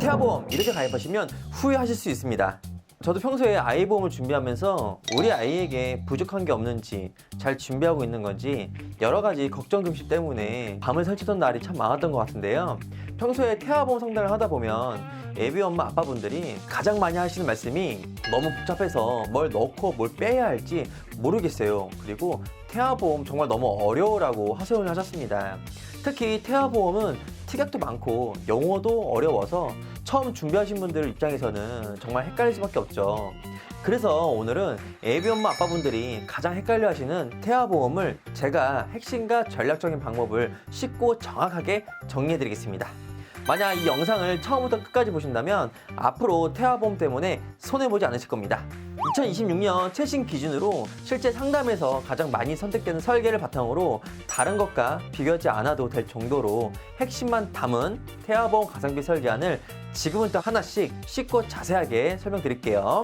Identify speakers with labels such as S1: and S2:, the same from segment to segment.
S1: 태아보험 이렇게 가입하시면 후회하실 수 있습니다. 저도 평소에 아이 보험을 준비하면서 우리 아이에게 부족한 게 없는지, 잘 준비하고 있는 건지 여러 가지 걱정 금시 때문에 밤을 설치던 날이 참 많았던 것 같은데요. 평소에 태아보험 상담을 하다 보면 애비 엄마 아빠분들이 가장 많이 하시는 말씀이 너무 복잡해서 뭘 넣고 뭘 빼야 할지 모르겠어요. 그리고 태아보험 정말 너무 어려워라고 하소연을 하셨습니다. 특히 태아보험은 특약도 많고 용어도 어려워서 처음 준비하신 분들 입장에서는 정말 헷갈릴 수밖에 없죠. 그래서 오늘은 애비 엄마 아빠분들이 가장 헷갈려 하시는 태아보험을 제가 핵심과 전략적인 방법을 쉽고 정확하게 정리해 드리겠습니다. 만약 이 영상을 처음부터 끝까지 보신다면 앞으로 태아보험 때문에 손해보지 않으실 겁니다. 2026년 최신 기준으로 실제 상담에서 가장 많이 선택되는 설계를 바탕으로 다른 것과 비교하지 않아도 될 정도로 핵심만 담은 태아보험 가성비 설계안을 지금부터 하나씩 쉽고 자세하게 설명드릴게요.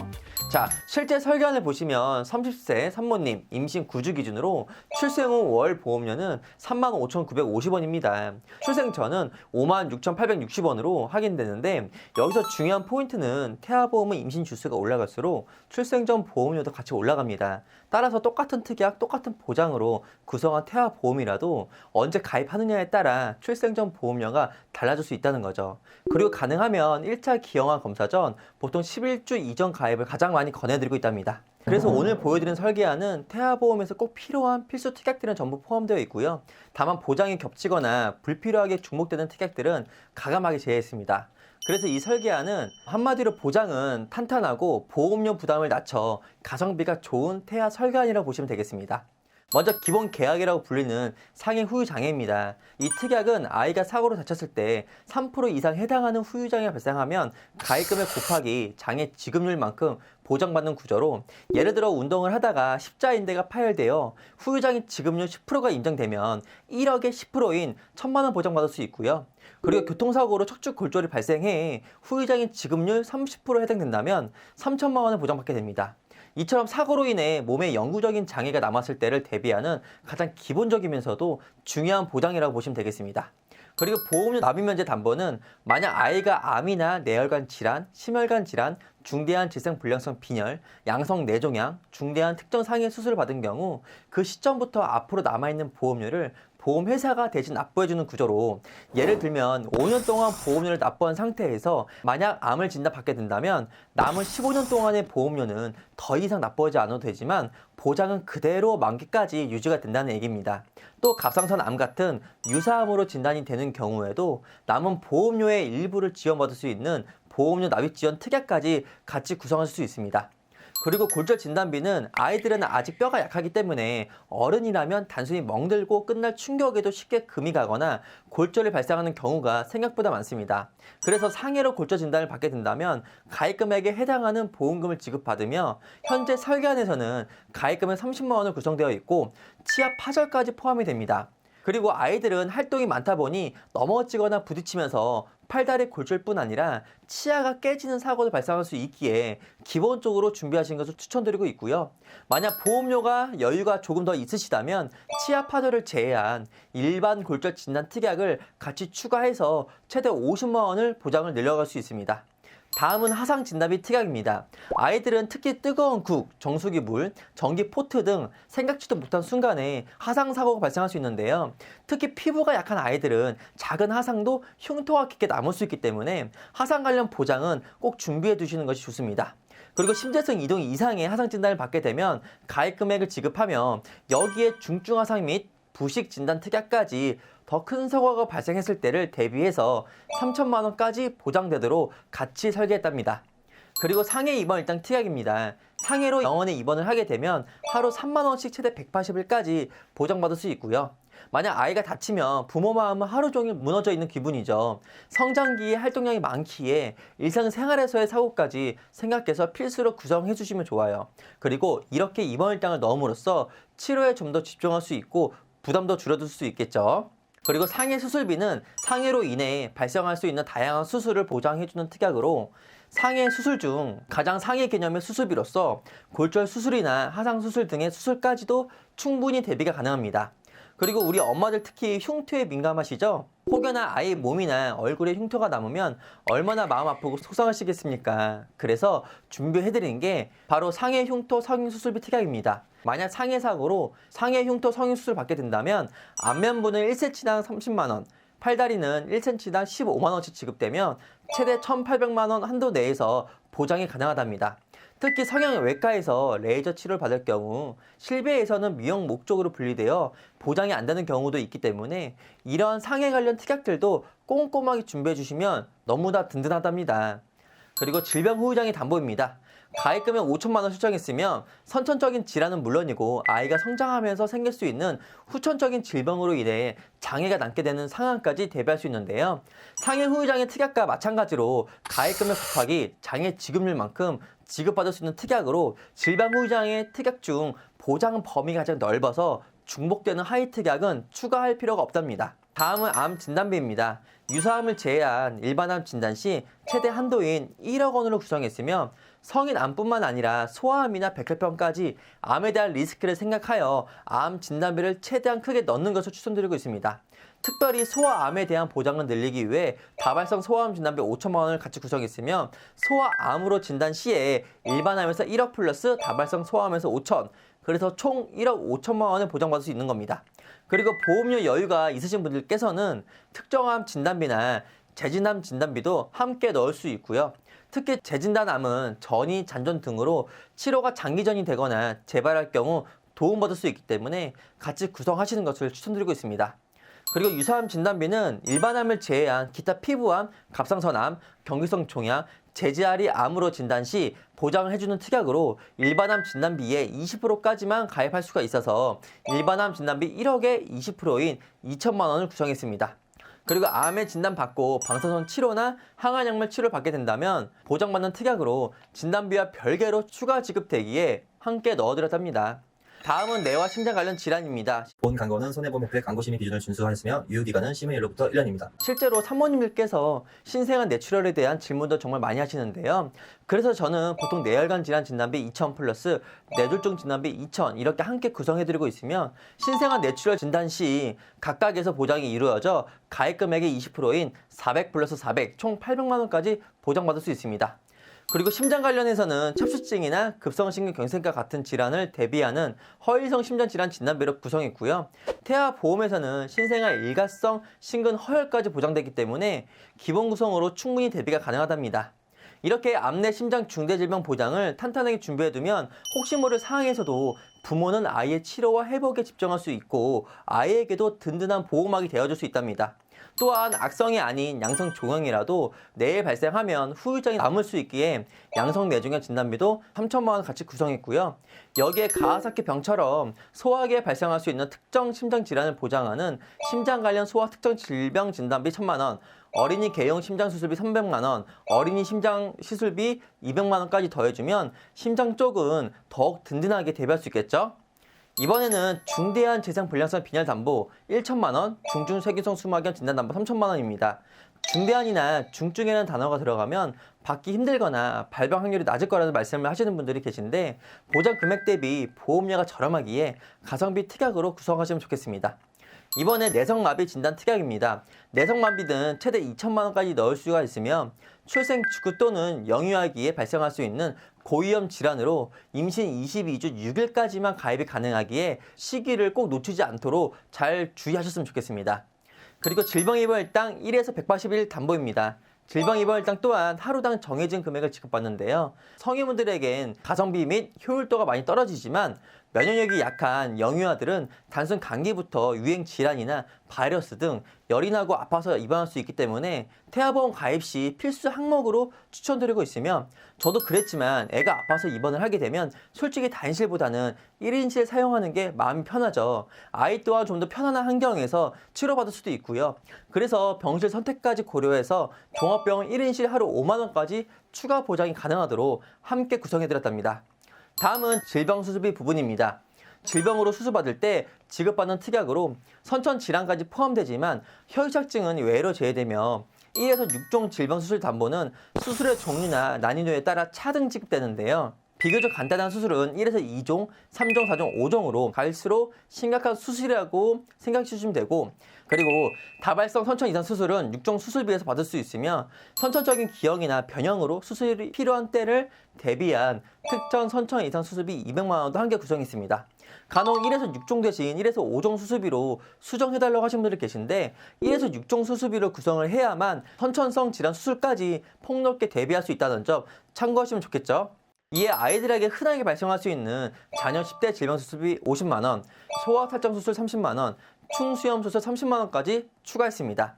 S1: 자, 실제 설계안을 보시면 30세 산모님 임신 9주 기준으로 출생 후 월 보험료는 35,950원입니다. 출생 전은 56,860원으로 확인되는데 여기서 중요한 포인트는 태아보험은 임신 주수가 올라갈수록 출생 전 보험료도 같이 올라갑니다. 따라서 똑같은 특약, 똑같은 보장으로 구성한 태아보험이라도 언제 가입하느냐에 따라 출생 전 보험료가 달라질 수 있다는 거죠. 그리고 가능하면 1차 기형아 검사 전 보통 11주 이전 가입을 가장 많이 권해드리고 있답니다. 그래서 오늘 보여드린 설계안은 태아보험에서 꼭 필요한 필수 특약들은 전부 포함되어 있고요. 다만 보장이 겹치거나 불필요하게 중복되는 특약들은 가감하게 제외했습니다. 그래서 이 설계안은 한마디로 보장은 탄탄하고 보험료 부담을 낮춰 가성비가 좋은 태아 설계안이라고 보시면 되겠습니다. 먼저 기본 계약이라고 불리는 상해 후유 장애입니다. 이 특약은 아이가 사고로 다쳤을 때 3% 이상 해당하는 후유 장애가 발생하면 가입금액 곱하기 장애 지급률만큼 보장받는 구조로, 예를 들어 운동을 하다가 십자인대가 파열되어 후유 장애 지급률 10%가 인정되면 1억에 10%인 1,000만 원 보장받을 수 있고요. 그리고 교통사고로 척추 골절이 발생해 후유 장애 지급률 30% 해당된다면 3,000만 원을 보장받게 됩니다. 이처럼 사고로 인해 몸에 영구적인 장애가 남았을 때를 대비하는 가장 기본적이면서도 중요한 보장이라고 보시면 되겠습니다. 그리고 보험료 납입 면제 담보는 만약 아이가 암이나 뇌혈관 질환, 심혈관 질환, 중대한 질생불량성 빈혈, 양성 뇌종양, 중대한 특정 상해 수술을 받은 경우 그 시점부터 앞으로 남아있는 보험료를 보험회사가 대신 납부해주는 구조로, 예를 들면 5년 동안 보험료를 납부한 상태에서 만약 암을 진단받게 된다면 남은 15년 동안의 보험료는 더 이상 납부하지 않아도 되지만 보장은 그대로 만기까지 유지가 된다는 얘기입니다. 또 갑상선 암 같은 유사암으로 진단이 되는 경우에도 남은 보험료의 일부를 지원받을 수 있는 보험료 납입 지원 특약까지 같이 구성할 수 있습니다. 그리고 골절 진단비는 아이들은 아직 뼈가 약하기 때문에 어른이라면 단순히 멍들고 끝날 충격에도 쉽게 금이 가거나 골절이 발생하는 경우가 생각보다 많습니다. 그래서 상해로 골절 진단을 받게 된다면 가입금액에 해당하는 보험금을 지급받으며 현재 설계안에서는 가입금액 30만 원을 구성되어 있고 치아 파절까지 포함이 됩니다. 그리고 아이들은 활동이 많다 보니 넘어지거나 부딪히면서 팔다리 골절뿐 아니라 치아가 깨지는 사고도 발생할 수 있기에 기본적으로 준비하시는 것을 추천드리고 있고요. 만약 보험료가 여유가 조금 더 있으시다면 치아 파절을 제외한 일반 골절 진단 특약을 같이 추가해서 최대 50만 원을 보장을 늘려갈 수 있습니다. 다음은 하상 진단비 특약입니다. 아이들은 특히 뜨거운 국, 정수기 물, 전기 포트 등 생각지도 못한 순간에 하상 사고가 발생할 수 있는데요. 특히 피부가 약한 아이들은 작은 하상도 흉터가 깊게 남을 수 있기 때문에 하상 관련 보장은 꼭 준비해 두시는 것이 좋습니다. 그리고 심재성 이동 이상의 하상 진단을 받게 되면 가입 금액을 지급하며 여기에 중증 하상 및 부식 진단 특약까지 더 큰 사고가 발생했을 때를 대비해서 3,000만 원까지 보장되도록 같이 설계했답니다. 그리고 상해 입원 일당 특약입니다. 상해로 병원에 입원을 하게 되면 하루 3만 원씩 최대 180일까지 보장받을 수 있고요. 만약 아이가 다치면 부모 마음은 하루 종일 무너져 있는 기분이죠. 성장기에 활동량이 많기에 일상생활에서의 사고까지 생각해서 필수로 구성해 주시면 좋아요. 그리고 이렇게 입원 일당을 넣음으로써 치료에 좀 더 집중할 수 있고 부담도 줄어들 수 있겠죠. 그리고 상해 수술비는 상해로 인해 발생할 수 있는 다양한 수술을 보장해주는 특약으로 상해 수술 중 가장 상해 개념의 수술비로서 골절 수술이나 하상 수술 등의 수술까지도 충분히 대비가 가능합니다. 그리고 우리 엄마들 특히 흉터에 민감하시죠? 혹여나 아이 몸이나 얼굴에 흉터가 남으면 얼마나 마음 아프고 속상하시겠습니까? 그래서 준비해드린 게 바로 상해 흉터 성형수술비 특약입니다. 만약 상해 사고로 상해 흉터 성형수술 받게 된다면 안면부는 1cm당 30만원, 팔다리는 1cm당 15만원씩 지급되면 최대 1,800만원 한도 내에서 보장이 가능하답니다. 특히 성형외과에서 레이저 치료를 받을 경우 실비에서는 미용 목적으로 분리되어 보장이 안 되는 경우도 있기 때문에 이런 상해 관련 특약들도 꼼꼼하게 준비해 주시면 너무나 든든하답니다. 그리고 질병 후유장애 담보입니다. 가입금액 5천만 원 설정했으면 선천적인 질환은 물론이고 아이가 성장하면서 생길 수 있는 후천적인 질병으로 인해 장애가 남게 되는 상황까지 대비할 수 있는데요. 상해 후유장애 특약과 마찬가지로 가입금액 곱하기 장애 지급률만큼 지급받을 수 있는 특약으로 질병 후유장애 특약 중 보장 범위가 가장 넓어서 중복되는 하위 특약은 추가할 필요가 없답니다. 다음은 암 진단비입니다. 유사암을 제외한 일반암 진단 시 최대 한도인 1억 원으로 구성했으며 성인 암뿐만 아니라 소아암이나 백혈병까지 암에 대한 리스크를 생각하여 암 진단비를 최대한 크게 넣는 것을 추천드리고 있습니다. 특별히 소아암에 대한 보장을 늘리기 위해 다발성 소아암 진단비 5천만 원을 같이 구성했으며 소아암으로 진단 시에 일반암에서 1억 플러스 다발성 소아암에서 5천, 그래서 총 1억 5천만 원을 보장받을 수 있는 겁니다. 그리고 보험료 여유가 있으신 분들께서는 특정암 진단비나 재진암 진단비도 함께 넣을 수 있고요. 특히 재진단암은 전이, 잔존 등으로 치료가 장기전이 되거나 재발할 경우 도움받을 수 있기 때문에 같이 구성하시는 것을 추천드리고 있습니다. 그리고 유사암 진단비는 일반암을 제외한 기타 피부암, 갑상선암, 경기성 종양, 제지아리 암으로 진단 시 보장을 해주는 특약으로 일반암 진단비의 20%까지만 가입할 수가 있어서 일반암 진단비 1억에 20%인 2천만 원을 구성했습니다. 그리고 암의 진단받고 방사선 치료나 항암약물 치료를 받게 된다면 보장받는 특약으로 진단비와 별개로 추가 지급되기에 함께 넣어드렸답니다. 다음은 뇌와 심장 관련 질환입니다.
S2: 본 광고는 손해보험협회 광고심의 기준을 준수하였으며 유효기간은 심의일로부터 1년입니다.
S1: 실제로 산모님들께서 신생아 뇌출혈에 대한 질문도 정말 많이 하시는데요. 그래서 저는 보통 뇌혈관 질환 진단비 2,000 플러스 뇌졸중 진단비 2,000 이렇게 함께 구성해드리고 있으며 신생아 뇌출혈 진단 시 각각에서 보장이 이루어져 가입 금액의 20%인 400 플러스 400 총 800만 원까지 보장받을 수 있습니다. 그리고 심장 관련해서는 척추증이나 급성심근경색과 같은 질환을 대비하는 허일성 심장질환 진단비로 구성했고요. 태아보험에서는 신생아 일가성 심근 허혈까지 보장되기 때문에 기본 구성으로 충분히 대비가 가능하답니다. 이렇게 암내 심장 중대질병 보장을 탄탄하게 준비해두면 혹시 모를 상황에서도 부모는 아이의 치료와 회복에 집중할 수 있고 아이에게도 든든한 보호막이 되어줄 수 있답니다. 또한 악성이 아닌 양성 종양이라도 뇌에 발생하면 후유장이 남을 수 있기에 양성 뇌종양 진단비도 3천만 원 같이 구성했고요. 여기에 가와사키 병처럼 소아기에 발생할 수 있는 특정 심장 질환을 보장하는 심장 관련 소아 특정 질병 진단비 1,000만 원, 어린이 개용 심장 수술비 300만 원, 어린이 심장 시술비 200만 원까지 더해주면 심장 쪽은 더욱 든든하게 대비할 수 있겠죠? 이번에는 중대한 재생 불량성 빈혈 담보 1천만 원, 중증 쇄기성 수막염 진단 담보 3천만 원입니다. 중대한이나 중증이라는 단어가 들어가면 받기 힘들거나 발병 확률이 낮을 거라는 말씀을 하시는 분들이 계신데 보장 금액 대비 보험료가 저렴하기에 가성비 특약으로 구성하시면 좋겠습니다. 이번에 내성마비 진단 특약입니다. 내성마비는 최대 2천만 원까지 넣을 수가 있으며 출생 직후 또는 영유아기에 발생할 수 있는 고위험 질환으로 임신 22주 6일까지만 가입이 가능하기에 시기를 꼭 놓치지 않도록 잘 주의하셨으면 좋겠습니다. 그리고 질병입원일당 1에서 180일 담보입니다. 질병입원일당 또한 하루당 정해진 금액을 지급받는데요. 성인분들에겐 가성비 및 효율도가 많이 떨어지지만 면역력이 약한 영유아들은 단순 감기부터 유행 질환이나 바이러스 등 열이 나고 아파서 입원할 수 있기 때문에 태아보험 가입 시 필수 항목으로 추천드리고 있으며 저도 그랬지만 애가 아파서 입원을 하게 되면 솔직히 단실보다는 1인실 사용하는 게 마음이 편하죠. 아이 또한 좀 더 편안한 환경에서 치료받을 수도 있고요. 그래서 병실 선택까지 고려해서 종합병원 1인실 하루 5만 원까지 추가 보장이 가능하도록 함께 구성해드렸답니다. 다음은 질병수술비 부분입니다. 질병으로 수술받을 때 지급받는 특약으로 선천 질환까지 포함되지만 혈착증은 외로 제외되며 1에서 6종 질병수술 담보는 수술의 종류나 난이도에 따라 차등 지급되는데요. 비교적 간단한 수술은 1에서 2종, 3종, 4종, 5종으로 갈수록 심각한 수술이라고 생각해 주시면 되고, 그리고 다발성 선천 이상 수술은 6종 수술비에서 받을 수 있으며 선천적인 기형이나 변형으로 수술이 필요한 때를 대비한 특정 선천 이상 수술비 200만 원도 한개 구성이 있습니다. 간혹 1에서 6종 대신 1에서 5종 수술비로 수정해달라고 하신 분들이 계신데 1에서 6종 수술비로 구성을 해야만 선천성 질환 수술까지 폭넓게 대비할 수 있다는 점 참고하시면 좋겠죠. 이에 아이들에게 흔하게 발생할 수 있는 잔여 10대 질병 수술비 50만 원, 소아 탈장 수술 30만 원, 충수염 수술 30만 원까지 추가했습니다.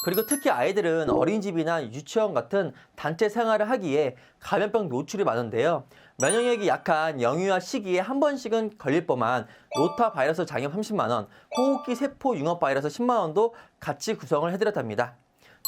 S1: 그리고 특히 아이들은 어린이집이나 유치원 같은 단체 생활을 하기에 감염병 노출이 많은데요. 면역력이 약한 영유아 시기에 한 번씩은 걸릴 법한 로타 바이러스 장염 30만 원, 호흡기 세포 융합 바이러스 10만 원도 같이 구성을 해드렸답니다.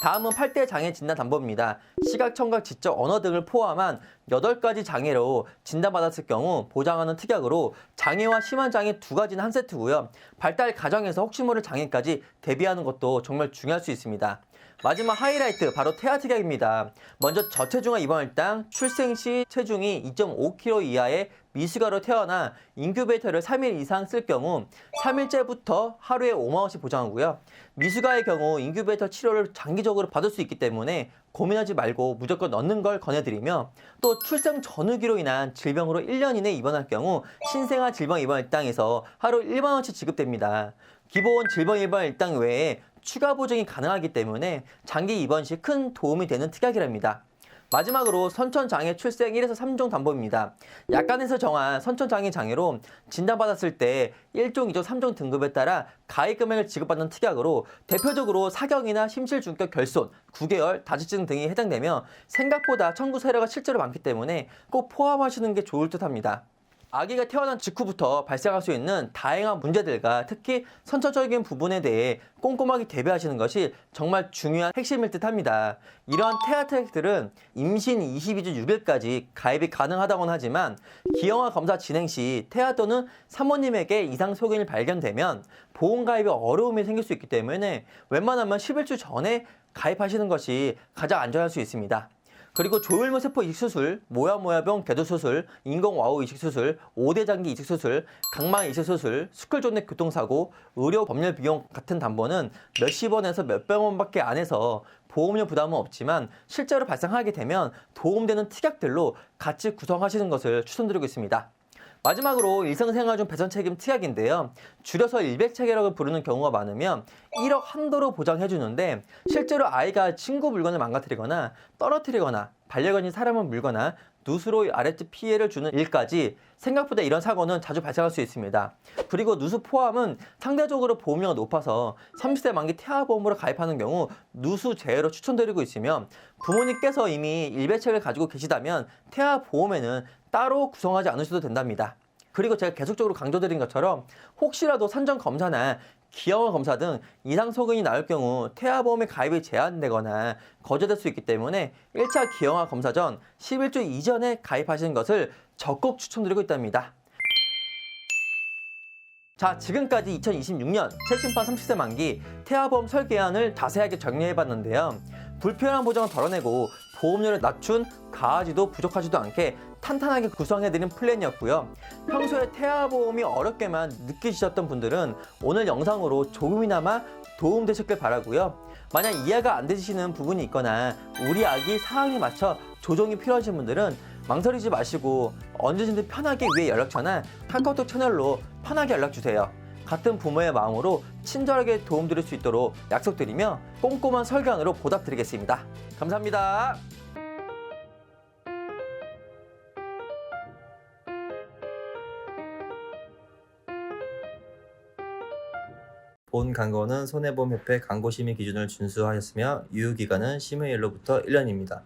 S1: 다음은 8대 장애 진단 담보입니다. 시각, 청각, 지적, 언어 등을 포함한 8가지 장애로 진단받았을 경우 보장하는 특약으로 장애와 심한 장애 2가지는 한 세트고요. 발달 과정에서 혹시 모를 장애까지 대비하는 것도 정말 중요할 수 있습니다. 마지막 하이라이트 바로 태아 특약입니다. 먼저 저체중아 입원일당 출생 시 체중이 2.5kg 이하의 미숙아로 태어나 인큐베이터를 3일 이상 쓸 경우 3일째부터 하루에 5만 원씩 보장하고요. 미숙아의 경우 인큐베이터 치료를 장기적으로 받을 수 있기 때문에 고민하지 말고 무조건 넣는 걸 권해드리며, 또 출생 전후기로 인한 질병으로 1년 이내 입원할 경우 신생아 질병 입원 일당에서 하루 1만 원씩 지급됩니다. 기본 질병 입원 일당 외에 추가 보증이 가능하기 때문에 장기 입원 시 큰 도움이 되는 특약이랍니다. 마지막으로 선천장애 출생 1에서 3종 담보입니다. 약관에서 정한 선천장애 장애로 진단받았을 때 1종, 2종, 3종 등급에 따라 가입 금액을 지급받는 특약으로 대표적으로 사경이나 심실중격 결손, 9개월, 다지증 등이 해당되며 생각보다 청구 사례가 실제로 많기 때문에 꼭 포함하시는 게 좋을 듯 합니다. 아기가 태어난 직후부터 발생할 수 있는 다양한 문제들과 특히 선천적인 부분에 대해 꼼꼼하게 대비하시는 것이 정말 중요한 핵심일 듯 합니다. 이러한 태아 특약들은 임신 22주 6일까지 가입이 가능하다고는 하지만 기형아 검사 진행 시 태아 또는 사모님에게 이상 소견이 발견되면 보험 가입에 어려움이 생길 수 있기 때문에 웬만하면 11주 전에 가입하시는 것이 가장 안전할 수 있습니다. 그리고 조혈모 세포 이식 수술, 모야모야병 개도 수술, 인공와우 이식 수술, 5대 장기 이식 수술, 각막 이식 수술, 스쿨존넷 교통사고, 의료 법률 비용 같은 담보는 몇십 원에서 몇백 원밖에 안 해서 보험료 부담은 없지만 실제로 발생하게 되면 도움되는 특약들로 같이 구성하시는 것을 추천드리고 있습니다. 마지막으로 일상생활 중 배선 책임 특약인데요. 줄여서 100체계라고 부르는 경우가 많으면 1억 한도로 보장해주는데 실제로 아이가 친구 물건을 망가뜨리거나 떨어뜨리거나 반려견이 사람을 물거나 누수로 아랫집 피해를 주는 일까지 생각보다 이런 사고는 자주 발생할 수 있습니다. 그리고 누수 포함은 상대적으로 보험료가 높아서 30세 만기 태아보험으로 가입하는 경우 누수 제외로 추천드리고 있으며, 부모님께서 이미 일배책을 가지고 계시다면 태아보험에는 따로 구성하지 않으셔도 된답니다. 그리고 제가 계속적으로 강조드린 것처럼 혹시라도 산전 검사나 기형아 검사 등 이상 소견이 나올 경우 태아보험의 가입이 제한되거나 거절될 수 있기 때문에 1차 기형아 검사 전 11주 이전에 가입하시는 것을 적극 추천드리고 있답니다. 자, 지금까지 2026년 최신판 30세 만기 태아보험 설계안을 자세하게 정리해봤는데요. 불필요한 보장을 덜어내고 보험료를 낮춘 가하지도 부족하지도 않게 탄탄하게 구성해드린 플랜이었고요. 평소에 태아보험이 어렵게만 느끼셨던 분들은 오늘 영상으로 조금이나마 도움되셨길 바라고요. 만약 이해가 안 되시는 부분이 있거나 우리 아기 상황에 맞춰 조정이 필요하신 분들은 망설이지 마시고 언제든지 편하게 위에 연락처나 카카오톡 채널로 편하게 연락주세요. 같은 부모의 마음으로 친절하게 도움드릴 수 있도록 약속드리며 꼼꼼한 설계안으로 보답드리겠습니다. 감사합니다.
S2: 본 광고는 손해보험협회 광고심의 기준을 준수하였으며 유효기간은 심의일로부터 1년입니다.